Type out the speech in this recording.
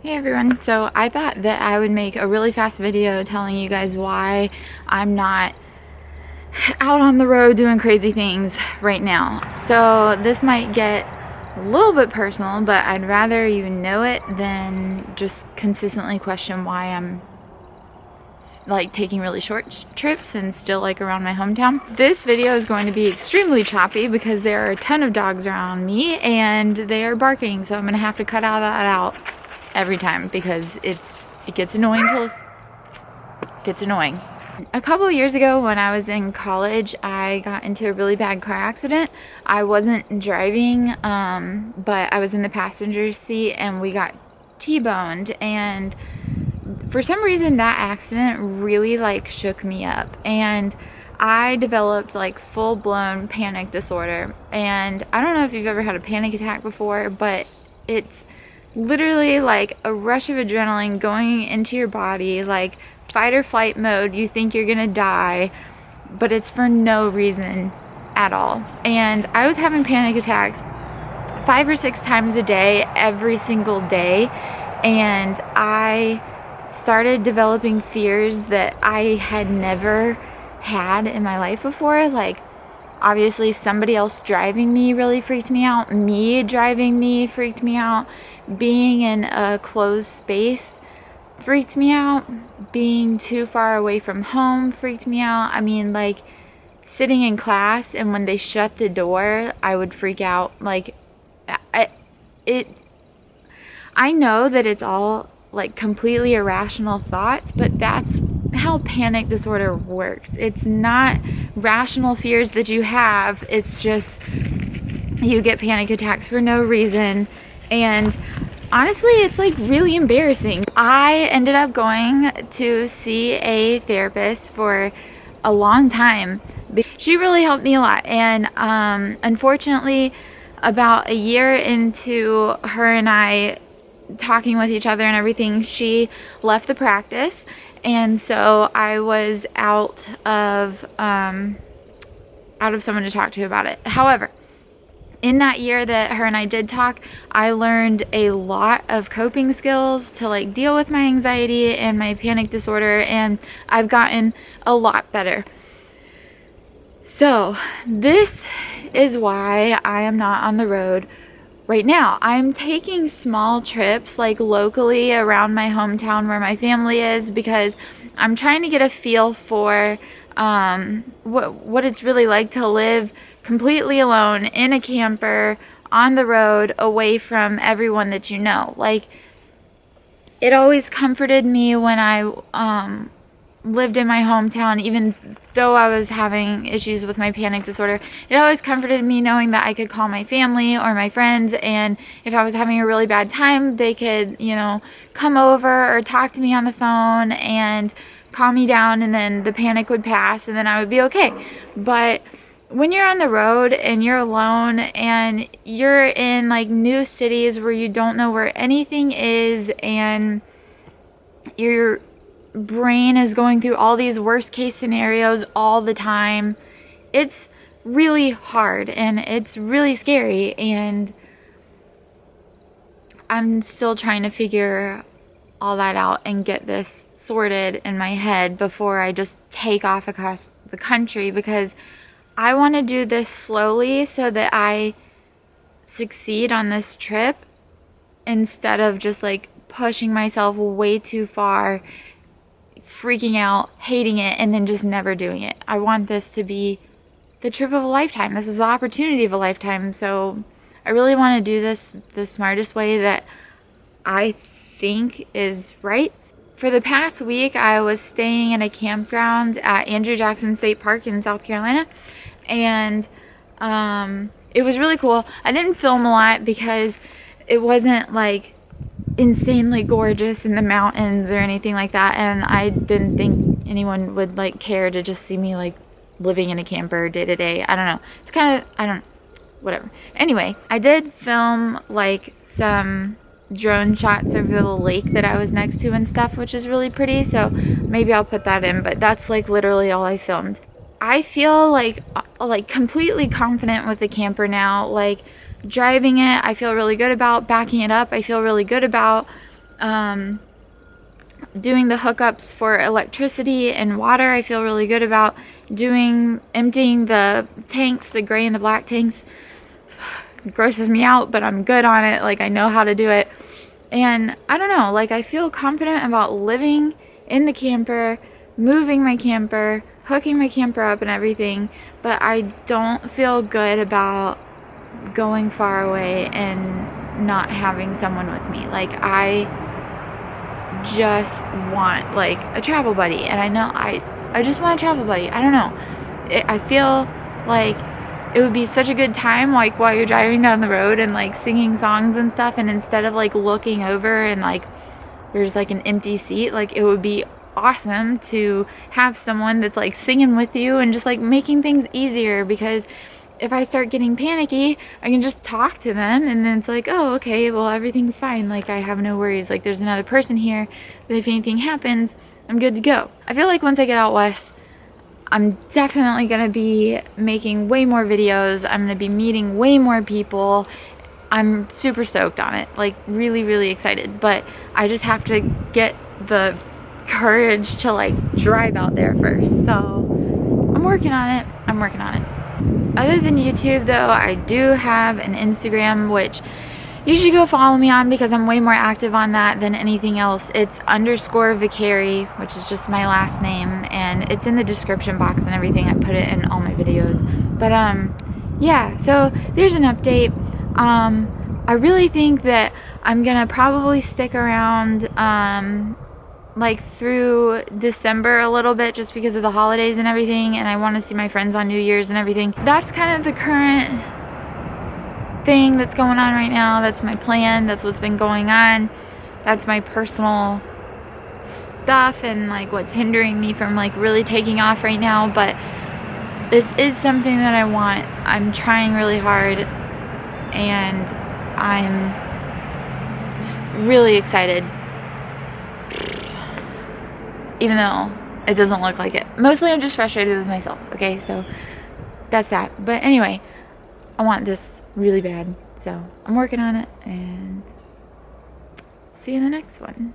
Hey everyone, so I thought that I would make a really fast video telling you guys why I'm not out on the road doing crazy things right now. So this might get a little bit personal, but I'd rather you know it than just consistently question why I'm like taking really short trips and still like around my hometown. This video is going to be extremely choppy because there are a ton of dogs around me and they are barking, so I'm gonna have to cut all that out every time because it gets annoying A couple of years ago when I was in college, I got into a really bad car accident. I wasn't driving, but I was in the passenger seat and we got T-boned, and for some reason that accident really like shook me up and I developed like full-blown panic disorder. And I don't know if you've ever had a panic attack before, but it's literally like a rush of adrenaline going into your body, like fight or flight mode. You think you're gonna die, but it's for no reason at all. And I was having panic attacks 5 or 6 times a day, every single day, and I started developing fears that I had never had in my life before. Like, obviously somebody else driving me really freaked me out. Me driving me freaked me out. Being in a closed space freaked me out. Being too far away from home freaked me out. I mean, like, sitting in class and when they shut the door, I would freak out. Like, I know that it's all like completely irrational thoughts, but that's how panic disorder works. It's not rational fears that you have, it's just you get panic attacks for no reason. And honestly, it's like really embarrassing. I ended up going to see a therapist for a long time. She really helped me a lot, and unfortunately about a year into her and I talking with each other and everything, she left the practice, and so I was out of someone to talk to about it. However, in that year that her and I did talk, I learned a lot of coping skills to like deal with my anxiety and my panic disorder, and I've gotten a lot better. So this is why I am not on the road right now. I'm taking small trips like locally around my hometown where my family is, because I'm trying to get a feel for what it's really like to live completely alone in a camper on the road away from everyone that you know. Like, it always comforted me when I lived in my hometown, even though I was having issues with my panic disorder. It always comforted me knowing that I could call my family or my friends, and if I was having a really bad time, they could, you know, come over or talk to me on the phone and calm me down, and then the panic would pass and then I would be okay. But when you're on the road and you're alone and you're in like new cities where you don't know where anything is, and your brain is going through all these worst case scenarios all the time, it's really hard and it's really scary. And I'm still trying to figure all that out and get this sorted in my head before I just take off across the country, because I want to do this slowly so that I succeed on this trip instead of just like pushing myself way too far, freaking out, hating it, and then just never doing it. I want this to be the trip of a lifetime. This is the opportunity of a lifetime. So I really want to do this the smartest way that I think is right. For the past week, I was staying in a campground at Andrew Jackson State Park in South Carolina, and it was really cool. I didn't film a lot because it wasn't like insanely gorgeous in the mountains or anything like that, and I didn't think anyone would like care to just see me like living in a camper day to day. I don't know, it's kind of, whatever. Anyway, I did film like some drone shots over the lake that I was next to and stuff, which is really pretty, so maybe I'll put that in, but that's like literally all I filmed. I feel like completely confident with the camper now. Like, driving it, I feel really good about. Backing it up, I feel really good about. Doing the hookups for electricity and water, I feel really good about. Emptying the tanks, the gray and the black tanks, it grosses me out, but I'm good on it. Like, I know how to do it. And I don't know, like, I feel confident about living in the camper, moving my camper, hooking my camper up and everything, but I don't feel good about going far away and not having someone with me. Like, I just want, like, a travel buddy, and I know I just want a travel buddy. I don't know. I feel like it would be such a good time, like, while you're driving down the road and, like, singing songs and stuff, and instead of, like, looking over and, like, there's, like, an empty seat, like, it would be awesome to have someone that's, like, singing with you and just, like, making things easier, because if I start getting panicky, I can just talk to them, and then it's like, oh, okay, well, everything's fine. Like, I have no worries. Like, there's another person here that if anything happens, I'm good to go. I feel like once I get out west, I'm definitely going to be making way more videos. I'm going to be meeting way more people. I'm super stoked on it. Like, really, really excited. But I just have to get the courage to, like, drive out there first. So I'm working on it. Other than YouTube, though, I do have an Instagram, which you should go follow me on, because I'm way more active on that than anything else. It's _Vicari, which is just my last name, and it's in the description box and everything. I put it in all my videos. But yeah, so there's an update. I really think that I'm gonna probably stick around like through December a little bit, just because of the holidays and everything, and I want to see my friends on New Year's and everything. That's kind of the current thing that's going on right now. That's my plan. That's what's been going on. That's my personal stuff and, like, what's hindering me from, like, really taking off right now. But this is something that I want. I'm trying really hard, and I'm really excited, even though it doesn't look like it. Mostly I'm just frustrated with myself, okay? So that's that. But anyway, I want this really bad, so I'm working on it, and see you in the next one.